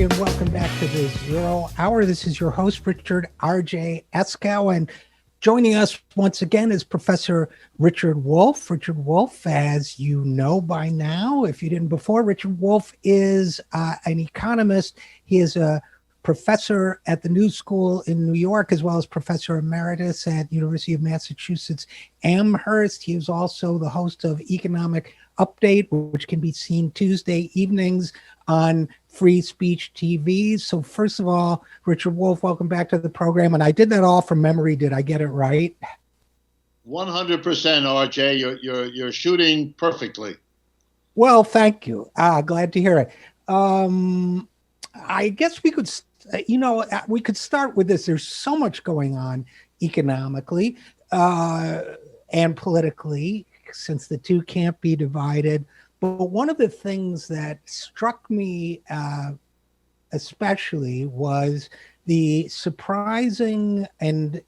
everybody, and welcome back to the Zero Hour. This is your host, Richard RJ Eskow, and joining us once again is Professor Richard Wolff. Richard Wolff, as you know by now, if you didn't before, Richard Wolff is an economist. He is a professor at the New School in New York, as well as professor emeritus at University of Massachusetts Amherst. He is also the host of Economic Update, which can be seen Tuesday evenings on Free Speech TV. So first of all, Richard Wolff, welcome back to the program. And I did that all from memory. Did I get it right? 100%, RJ. You're shooting perfectly. Well, thank you. Glad to hear it. I guess we could, we could start with this. There's so much going on economically and politically, since the two can't be divided. But one of the things that struck me especially was the surprising and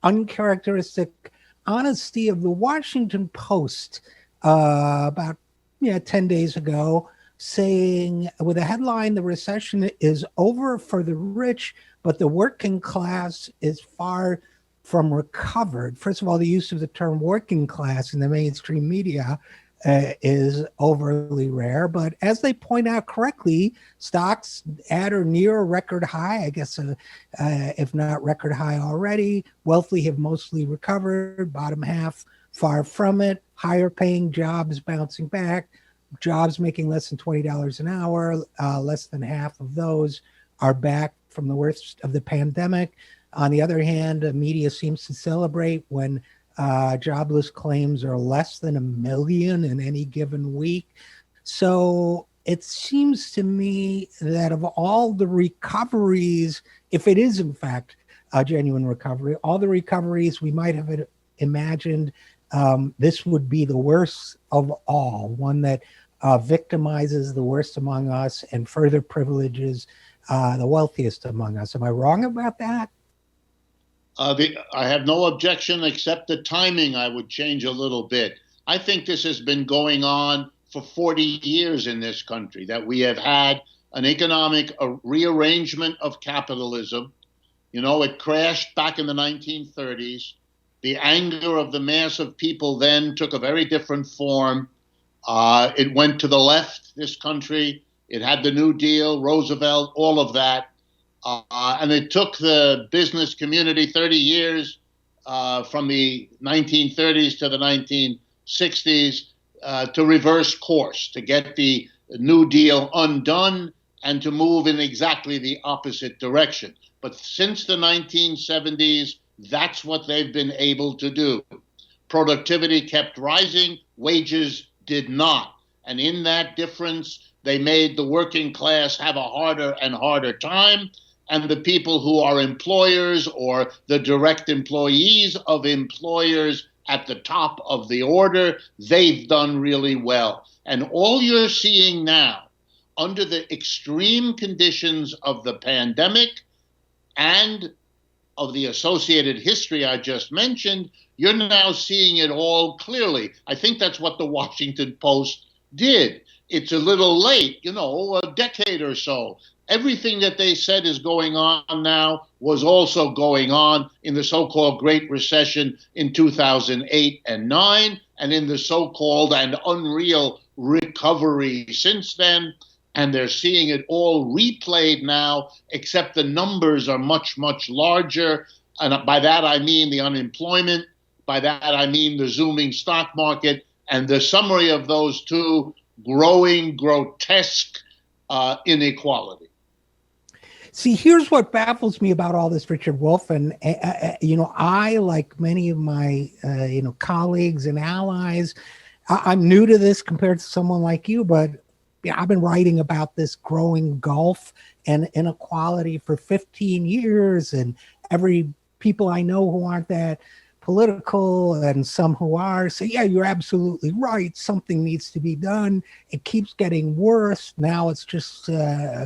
uncharacteristic honesty of the Washington Post about 10 days ago, saying with a headline, "The recession is over for the rich, but the working class is far from recovered." First of all, the use of the term working class in the mainstream media is overly rare. But as they point out correctly, stocks at or near a record high, I guess, if not record high already. Wealthy have mostly recovered, bottom half far from it. Higher paying jobs bouncing back. Jobs making less than $20 an hour, less than half of those are back from the worst of the pandemic. On the other hand, the media seems to celebrate when jobless claims are less than 1 million in any given week. So it seems to me that of all the recoveries, if it is in fact a genuine recovery, all the recoveries we might have imagined, this would be the worst of all, one that victimizes the worst among us and further privileges the wealthiest among us. Am I wrong about that? I have no objection, except the timing I would change a little bit. I think this has been going on for 40 years in this country, that we have had an economic rearrangement of capitalism. It crashed back in the 1930s. The anger of the mass of people then took a very different form. It went to the left, this country. It had the New Deal, Roosevelt, all of that. And it took the business community 30 years from the 1930s to the 1960s to reverse course, to get the New Deal undone and to move in exactly the opposite direction. But since the 1970s, that's what they've been able to do. Productivity kept rising, wages did not. And in that difference, they made the working class have a harder and harder time. And the people who are employers or the direct employees of employers at the top of the order, they've done really well. And all you're seeing now, under the extreme conditions of the pandemic and of the associated history I just mentioned, you're now seeing it all clearly. I think that's what the Washington Post did. It's a little late, a decade or so. Everything that they said is going on now was also going on in the so-called Great Recession in 2008 and 9, and in the so-called and unreal recovery since then. And they're seeing it all replayed now, except the numbers are much, much larger. And by that, I mean the unemployment. By that, I mean the zooming stock market. And the summary of those two, growing, grotesque inequality. See, here's what baffles me about all this, Richard Wolff. And, I, like many of my, colleagues and allies, I'm new to this compared to someone like you, but I've been writing about this growing gulf and inequality for 15 years. And every people I know who aren't that political and some who are say, yeah, you're absolutely right. Something needs to be done. It keeps getting worse. Now it's just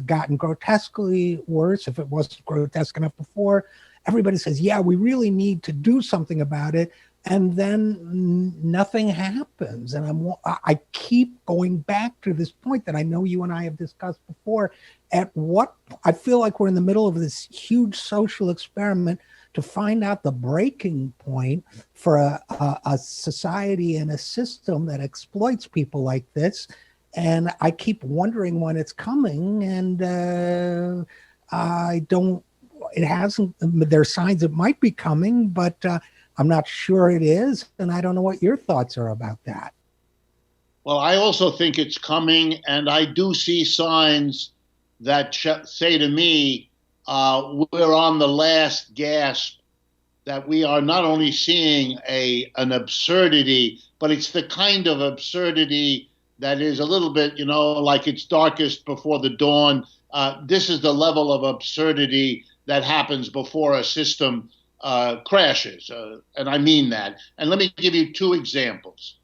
gotten grotesquely worse. If it wasn't grotesque enough before, everybody says, yeah, we really need to do something about it. and then nothing happens. And I keep going back to this point that I know you and I have discussed before. At what I feel like we're in the middle of this huge social experiment to find out the breaking point for a society and a system that exploits people like this. And I keep wondering when it's coming, and I don't. It hasn't. There are signs it might be coming, but I'm not sure it is, and I don't know what your thoughts are about that. Well, I also think it's coming, and I do see signs that say to me, we're on the last gasp, that we are not only seeing an absurdity, but it's the kind of absurdity that is a little bit, like it's darkest before the dawn. This is the level of absurdity that happens before a system crashes. And I mean that. And let me give you two examples.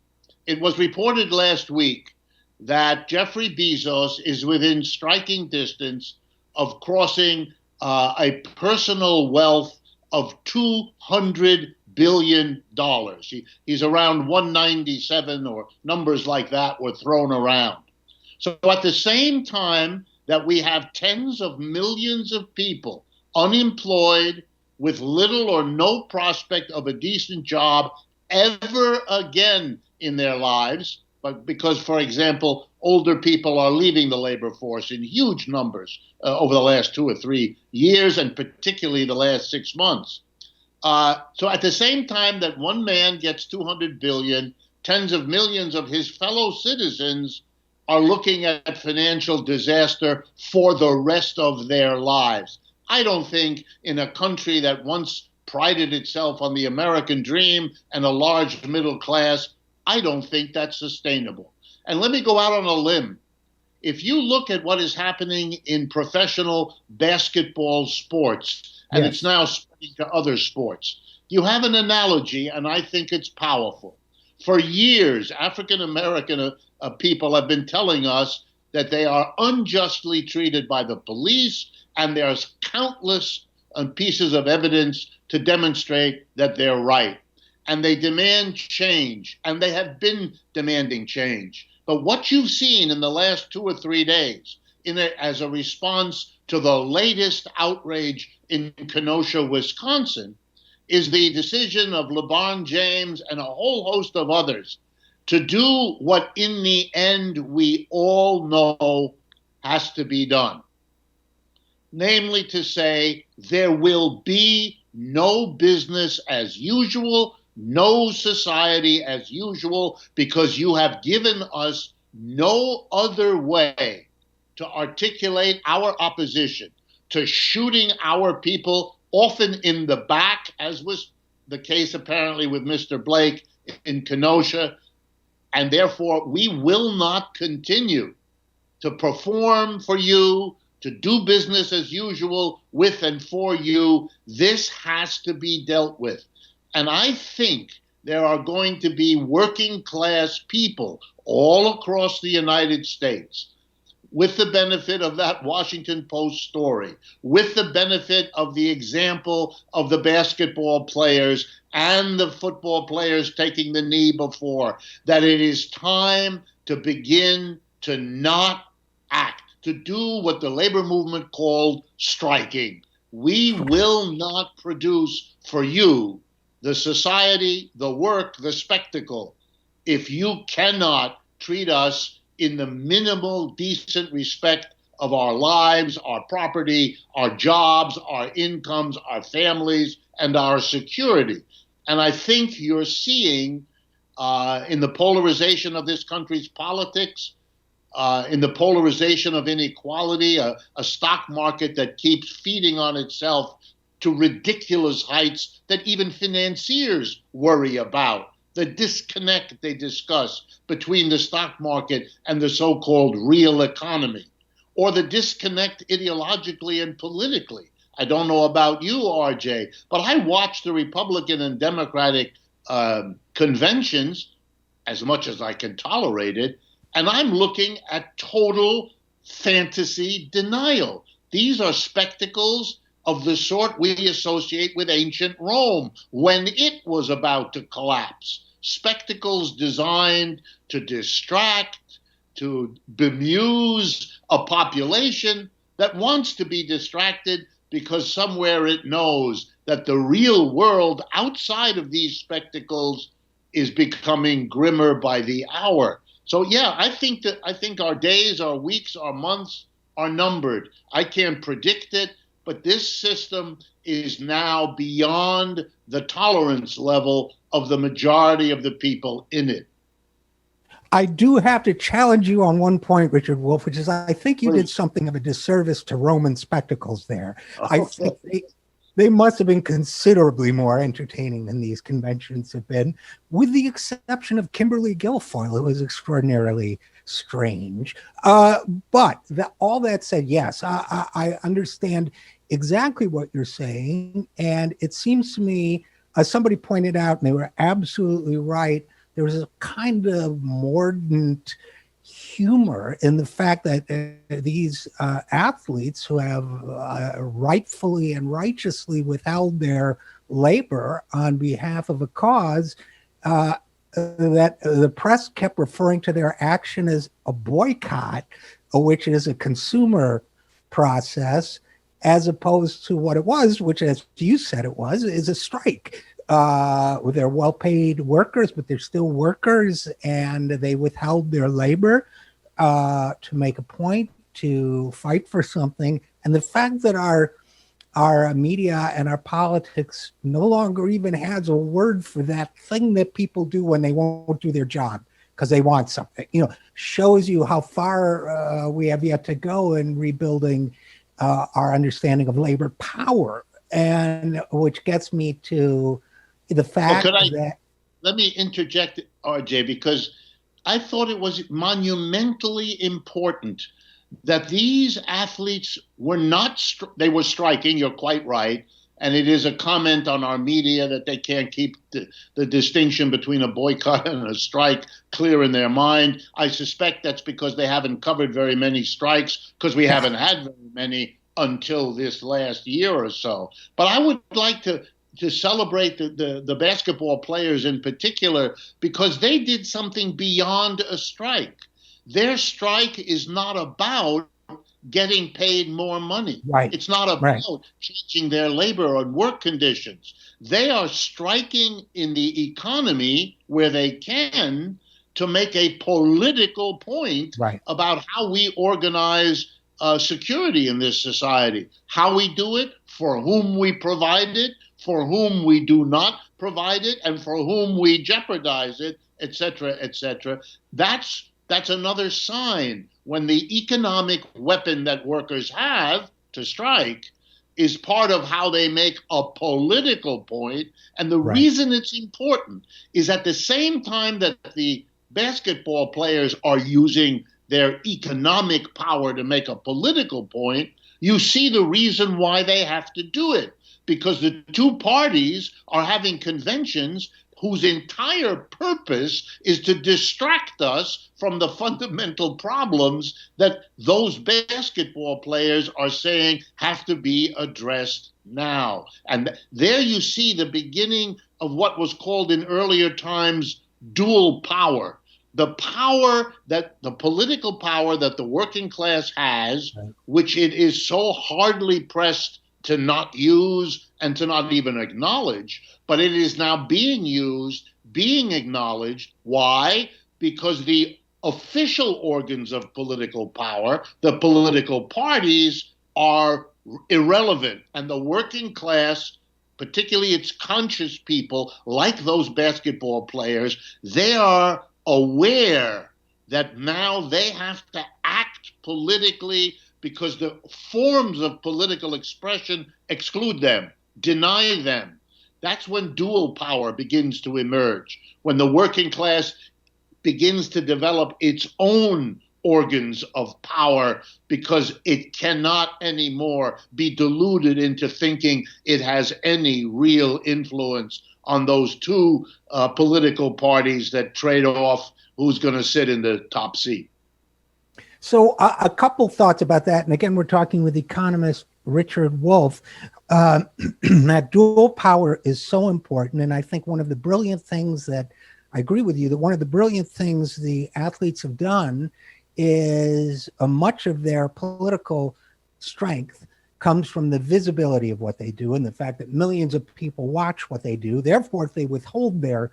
It was reported last week that Jeffrey Bezos is within striking distance of crossing a personal wealth of $200 billion. He's around 197, or numbers like that were thrown around. So at the same time that we have tens of millions of people unemployed with little or no prospect of a decent job ever again in their lives, but because, for example, older people are leaving the labor force in huge numbers over the last 2 or 3 years, and particularly the last 6 months. So at the same time that one man gets 200 billion, tens of millions of his fellow citizens are looking at financial disaster for the rest of their lives. I don't think in a country that once prided itself on the American dream and a large middle class, I don't think that's sustainable. And let me go out on a limb. If you look at what is happening in professional basketball sports, and yes, it's now spreading to other sports, you have an analogy, and I think it's powerful. For years, African American people have been telling us that they are unjustly treated by the police, and there's countless pieces of evidence to demonstrate that they're right. And they demand change, and they have been demanding change. But what you've seen in the last 2 or 3 days as a response to the latest outrage in Kenosha, Wisconsin, is the decision of LeBron James and a whole host of others to do what in the end we all know has to be done. Namely to say there will be no business as usual, no society as usual, because you have given us no other way to articulate our opposition to shooting our people, often in the back, as was the case apparently with Mr. Blake in Kenosha. And therefore, we will not continue to perform for you, to do business as usual with and for you. This has to be dealt with. And I think there are going to be working class people all across the United States, with the benefit of that Washington Post story, with the benefit of the example of the basketball players and the football players taking the knee before, that it is time to begin to not act, to do what the labor movement called striking. We will not produce for you the society, the work, the spectacle, if you cannot treat us in the minimal decent respect of our lives, our property, our jobs, our incomes, our families, and our security. And I think you're seeing in the polarization of this country's politics, in the polarization of inequality, a stock market that keeps feeding on itself to ridiculous heights that even financiers worry about, the disconnect they discuss between the stock market and the so-called real economy, or the disconnect ideologically and politically. I don't know about you, RJ, but I watch the Republican and Democratic conventions as much as I can tolerate it, and I'm looking at total fantasy denial. These are spectacles of the sort we associate with ancient Rome when it was about to collapse. Spectacles designed to distract, to bemuse a population that wants to be distracted because somewhere it knows that the real world outside of these spectacles is becoming grimmer by the hour. So yeah, I think our days, our weeks, our months are numbered. I can't predict it, but this system is now beyond the tolerance level of the majority of the people in it. I do have to challenge you on one point, Richard Wolff, which is I think you did Please. something of a disservice to Roman spectacles there. I Okay. think they must have been considerably more entertaining than these conventions have been, with the exception of Kimberly Guilfoyle, who was extraordinarily strange. All that said, yes, I understand exactly what you're saying. And it seems to me, as somebody pointed out, and they were absolutely right, there was a kind of mordant humor in the fact that these athletes who have rightfully and righteously withheld their labor on behalf of a cause, that the press kept referring to their action as a boycott, which is a consumer process, as opposed to what it was, which, as you said it was, is a strike. They're well-paid workers, but they're still workers, and they withheld their labor to make a point, to fight for something. And the fact that our media and our politics no longer even has a word for that thing that people do when they won't do their job because they want something, shows you how far we have yet to go in rebuilding our understanding of labor power, and which gets me to the fact that. Let me interject, RJ, because I thought it was monumentally important that these athletes were not, they were striking, you're quite right, and it is a comment on our media that they can't keep the distinction between a boycott and a strike clear in their mind. I suspect that's because they haven't covered very many strikes, because we haven't had very many until this last year or so. But I would like to celebrate the basketball players in particular, because they did something beyond a strike. Their strike is not about getting paid more money. Right. It's not about changing their labor and work conditions. They are striking in the economy where they can to make a political point about how we organize security in this society, how we do it, for whom we provide it, for whom we do not provide it, and for whom we jeopardize it, et cetera, et cetera. That's another sign when the economic weapon that workers have to strike is part of how they make a political point. And the reason it's important is at the same time that the basketball players are using their economic power to make a political point, you see the reason why they have to do it. Because the two parties are having conventions whose entire purpose is to distract us from the fundamental problems that those basketball players are saying have to be addressed now. And there you see the beginning of what was called in earlier times dual power. The power that the political power that the working class has, which it is so hardly pressed to not use and to not even acknowledge, but it is now being used, being acknowledged. Why? Because the official organs of political power, the political parties, are irrelevant. And the working class, particularly its conscious people, like those basketball players, they are aware that now they have to act politically because the forms of political expression exclude them, deny them. That's when dual power begins to emerge, when the working class begins to develop its own organs of power because it cannot anymore be deluded into thinking it has any real influence on those two political parties that trade off who's going to sit in the top seat. So a couple thoughts about that. And again, we're talking with economist Richard Wolff. That dual power is so important. And I think one of the brilliant things that I agree with you that one of the brilliant things the athletes have done is much of their political strength comes from the visibility of what they do and the fact that millions of people watch what they do. Therefore, if they withhold their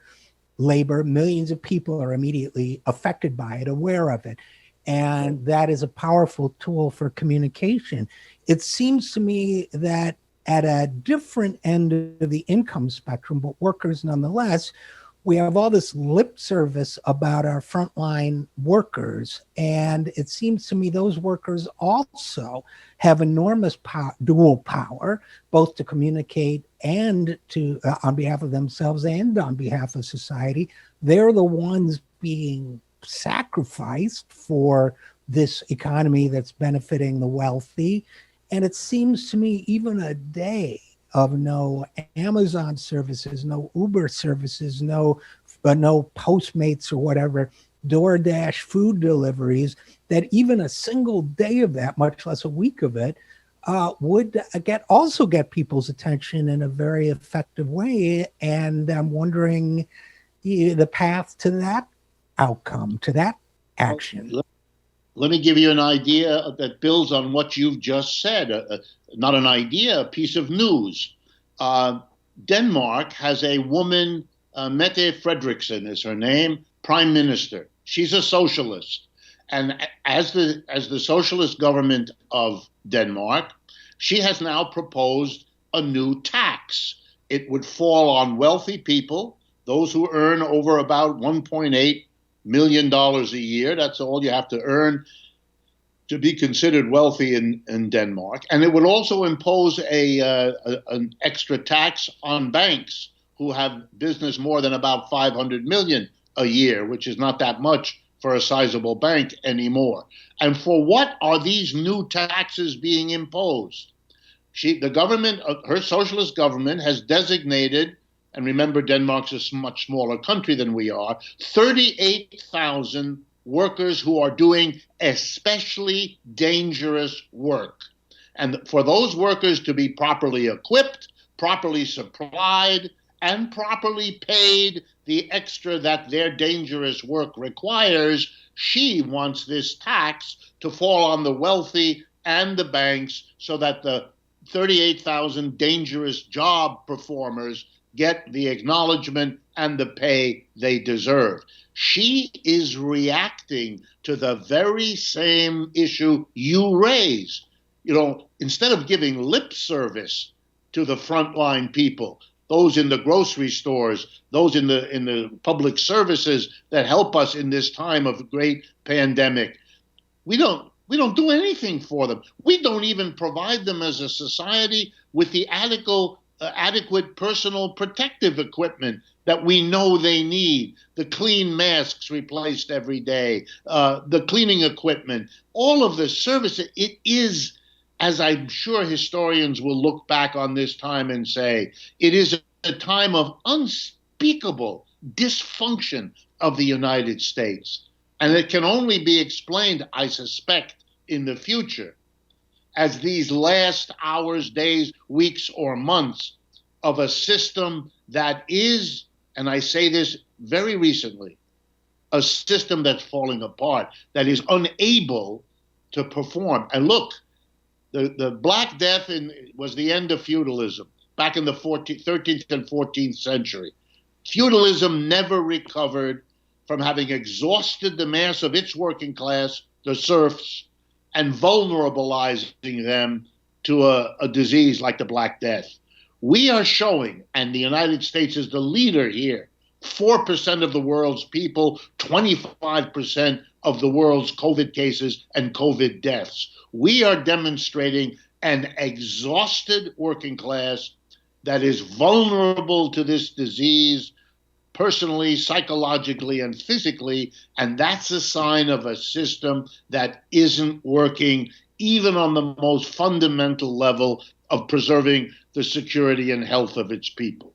labor, millions of people are immediately affected by it, aware of it. And that is a powerful tool for communication. It seems to me that at a different end of the income spectrum, but workers nonetheless, we have all this lip service about our frontline workers. And it seems to me those workers also have enormous dual power, both to communicate and to on behalf of themselves and on behalf of society. They're the ones being sacrificed for this economy that's benefiting the wealthy. And it seems to me even a day of no Amazon services, no Uber services, no Postmates or whatever, DoorDash food deliveries, that even a single day of that, much less a week of it, would get people's attention in a very effective way. And I'm wondering the path to that outcome, to that action. Let me give you an idea that builds on what you've just said. Not an idea, a piece of news. Denmark has a woman, Mette Frederiksen is her name, prime minister. She's a socialist. And as the socialist government of Denmark, she has now proposed a new tax. It would fall on wealthy people, those who earn over about $1.8 million a year. That's all you have to earn to be considered wealthy in Denmark. And it would also impose an extra tax on banks who have business more than about 500 million a year, which is not that much for a sizable bank anymore. And for what are these new taxes being imposed? The government, her socialist government, has designated, and remember, Denmark's a much smaller country than we are, 38,000 workers who are doing especially dangerous work. And for those workers to be properly equipped, properly supplied, and properly paid the extra that their dangerous work requires, she wants this tax to fall on the wealthy and the banks so that the 38,000 dangerous job performers get the acknowledgement and the pay they deserve. She is reacting to the very same issue you raise. You know, instead of giving lip service to the frontline people, those in the grocery stores, those in the public services that help us in this time of great pandemic, we don't do anything for them. We don't even provide them as a society with the adequate personal protective equipment that we know they need. The clean masks replaced every day, the cleaning equipment, all of the services. It is, as I'm sure historians will look back on this time and say, it is a time of unspeakable dysfunction of the United States. And it can only be explained, I suspect, in the future as these last hours, days, weeks, or months of a system that is, and I say this very recently, a system that's falling apart, that is unable to perform. And look, the Black Death was the end of feudalism back in the 13th and 14th century. Feudalism never recovered from having exhausted the mass of its working class, the serfs, and vulnerabilizing them to a disease like the Black Death. We are showing, and the United States is the leader here, 4% of the world's people, 25% of the world's COVID cases and COVID deaths. We are demonstrating an exhausted working class that is vulnerable to this disease personally, psychologically, and physically, and that's a sign of a system that isn't working even on the most fundamental level of preserving the security and health of its people.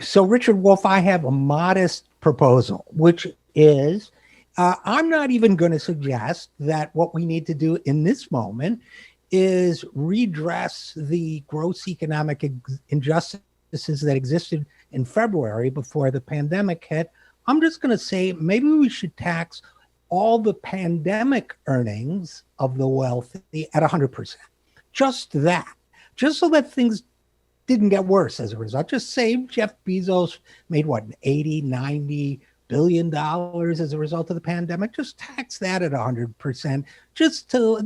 So, Richard Wolff, I have a modest proposal, which is I'm not even going to suggest that what we need to do in this moment is redress the gross economic injustices that existed in February before the pandemic hit. I'm just going to say maybe we should tax all the pandemic earnings of the wealthy at 100%. Just that, just so that things didn't get worse as a result. Just say Jeff Bezos made what, 80, 90 billion dollars as a result of the pandemic. Just tax that at 100%,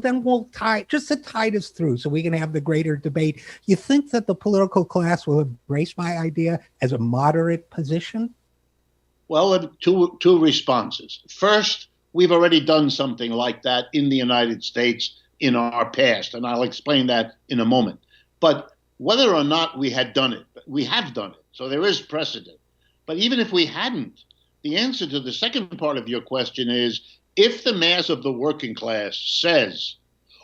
then we'll tide us through so we can have the greater debate. You think that the political class will embrace my idea as a moderate position? Well, two responses. First, we've already done something like that in the United States in our past, and I'll explain that in a moment. But whether or not we had done it, we have done it, so there is precedent. But even if we hadn't, the answer to the second part of your question is, if the mass of the working class says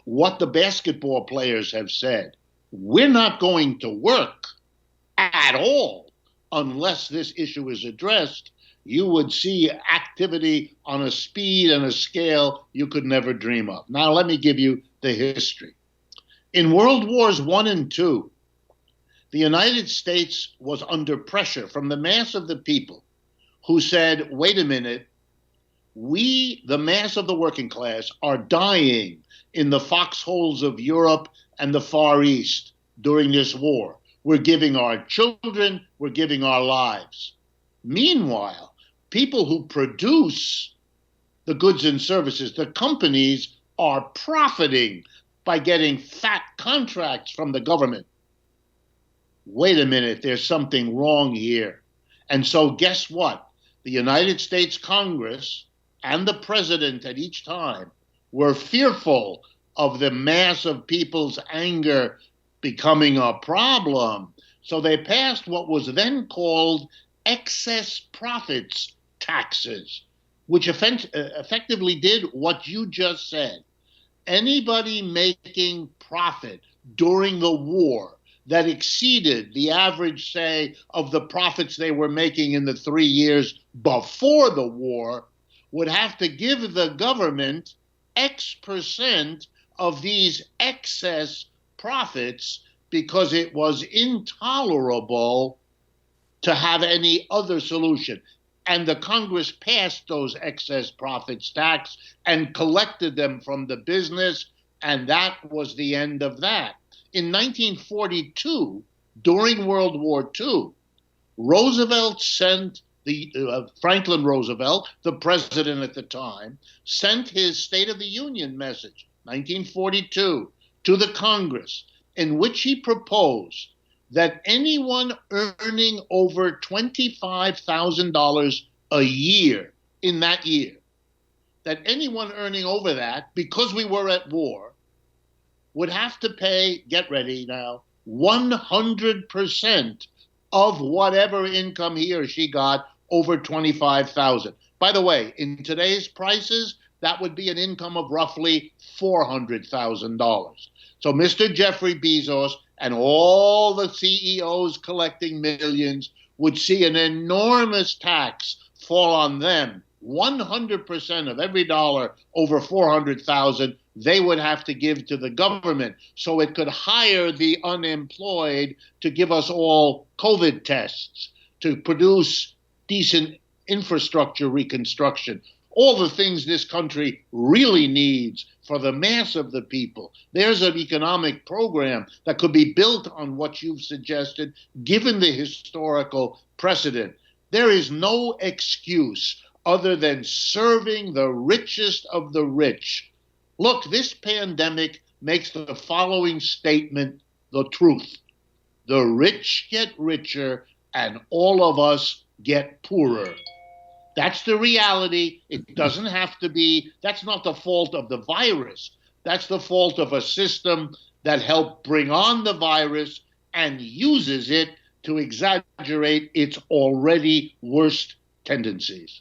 what the basketball players have said, we're not going to work at all unless this issue is addressed, you would see activity on a speed and a scale you could never dream of. Now, let me give you the history. In World Wars I and II, the United States was under pressure from the mass of the people who said, wait a minute, we, the mass of the working class, are dying in the foxholes of Europe and the Far East during this war. We're giving our children, we're giving our lives. Meanwhile, people who produce the goods and services, the companies, are profiting by getting fat contracts from the government. Wait a minute, there's something wrong here. And so guess what? The United States Congress and the president at each time were fearful of the mass of people's anger becoming a problem. So they passed what was then called excess profits taxes, which effectively did what you just said. Anybody making profit during the war that exceeded the average, say, of the profits they were making in the 3 years before the war would have to give the government X% of these excess profits because it was intolerable to have any other solution. And the Congress passed those excess profits tax and collected them from the business, and that was the end of that. In 1942, during World War II, Roosevelt sent Franklin Roosevelt, the president at the time, sent his State of the Union message, 1942, to the Congress, in which he proposed that anyone earning over $25,000 a year in that year, that anyone earning over that, because we were at war, would have to pay, get ready now, 100% of whatever income he or she got over $25,000. By the way, in today's prices, that would be an income of roughly $400,000. So Mr. Jeffrey Bezos and all the CEOs collecting millions would see an enormous tax fall on them. 100% of every dollar over 400,000 they would have to give to the government so it could hire the unemployed to give us all COVID tests, to produce decent infrastructure reconstruction, all the things this country really needs for the mass of the people. There's an economic program that could be built on what you've suggested, given the historical precedent. There is no excuse other than serving the richest of the rich. Look, this pandemic makes the following statement the truth. The rich get richer and all of us get poorer. That's the reality. It doesn't have to be, that's not the fault of the virus. That's the fault of a system that helped bring on the virus and uses it to exaggerate its already worst tendencies.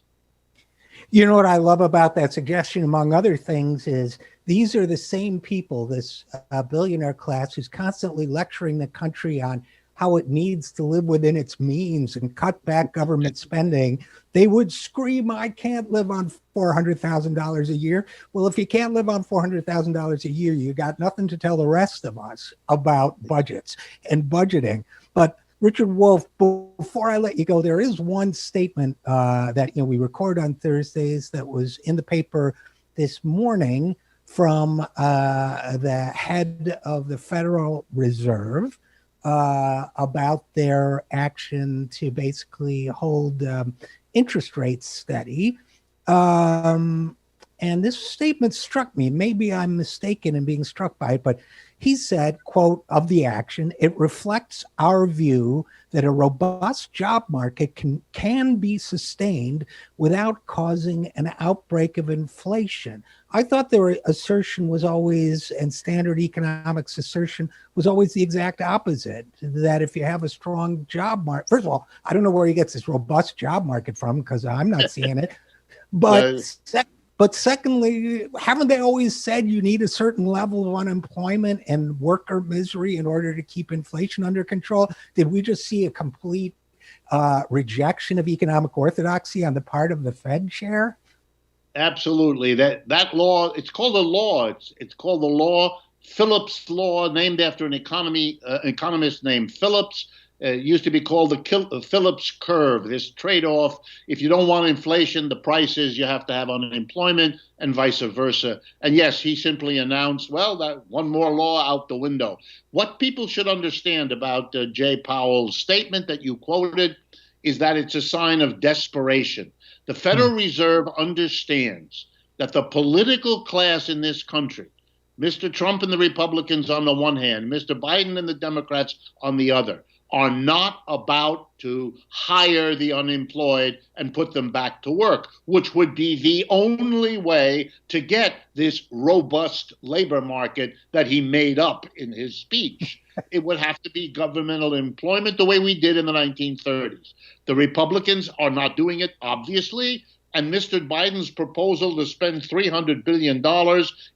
You know what I love about that suggestion, among other things, is these are the same people, this billionaire class, who's constantly lecturing the country on how it needs to live within its means and cut back government spending, they would scream, I can't live on $400,000 a year. Well, if you can't live on $400,000 a year, you got nothing to tell the rest of us about budgets and budgeting. But Richard Wolff, before I let you go, there is one statement that we record on Thursdays that was in the paper this morning from the head of the Federal Reserve about their action to basically hold interest rates steady. And this statement struck me. Maybe I'm mistaken in being struck by it, but he said, quote, of the action, it reflects our view that a robust job market can be sustained without causing an outbreak of inflation. I thought their assertion was always, and standard economics assertion was always the exact opposite, that if you have a strong job market, first of all, I don't know where he gets this robust job market from because I'm not seeing it. But secondly, haven't they always said you need a certain level of unemployment and worker misery in order to keep inflation under control? Did we just see a complete rejection of economic orthodoxy on the part of the Fed chair? Absolutely. That law, it's called a law. It's called the law, Phillips Law, named after an economist named Phillips. It used to be called the Phillips curve, this trade-off. If you don't want inflation, the price is you have to have unemployment and vice versa. And yes, he simply announced, well, that one more law out the window. What people should understand about Jay Powell's statement that you quoted is that it's a sign of desperation. The Federal Reserve understands that the political class in this country, Mr. Trump and the Republicans on the one hand, Mr. Biden and the Democrats on the other, are not about to hire the unemployed and put them back to work, which would be the only way to get this robust labor market that he made up in his speech. It would have to be governmental employment the way we did in the 1930s. The Republicans are not doing it, obviously, and Mr. Biden's proposal to spend $300 billion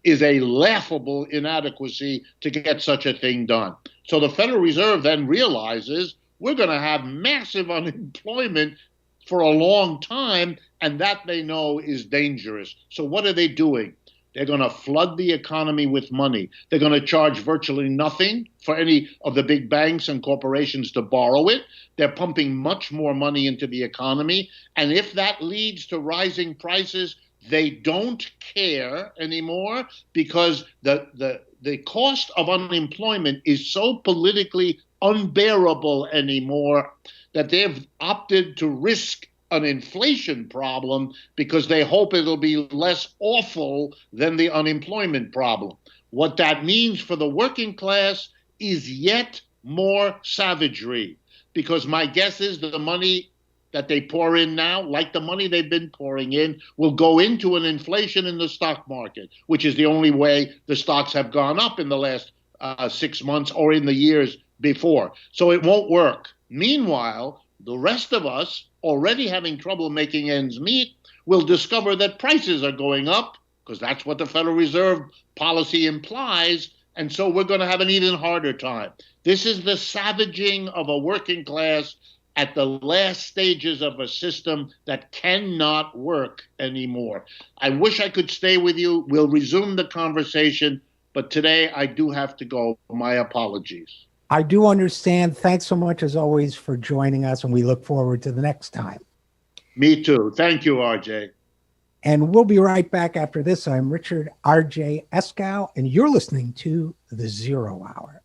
is a laughable inadequacy to get such a thing done. So the Federal Reserve then realizes we're going to have massive unemployment for a long time, and that they know is dangerous. So what are they doing? They're going to flood the economy with money. They're going to charge virtually nothing for any of the big banks and corporations to borrow it. They're pumping much more money into the economy. And if that leads to rising prices, they don't care anymore because the cost of unemployment is so politically unbearable anymore that they've opted to risk an inflation problem because they hope it'll be less awful than the unemployment problem. What that means for the working class is yet more savagery, because my guess is that the money that they pour in now, like the money they've been pouring in, will go into an inflation in the stock market, which is the only way the stocks have gone up in the last 6 months or in the years before. So it won't work. Meanwhile, the rest of us, already having trouble making ends meet, will discover that prices are going up, because that's what the Federal Reserve policy implies, and so we're going to have an even harder time. This is the savaging of a working class at the last stages of a system that cannot work anymore. I wish I could stay with you. We'll resume the conversation, but today I do have to go. My apologies. I do understand. Thanks so much, as always, for joining us, and we look forward to the next time. Me too. Thank you, RJ. And we'll be right back after this. I'm Richard RJ Eskow, and you're listening to The Zero Hour.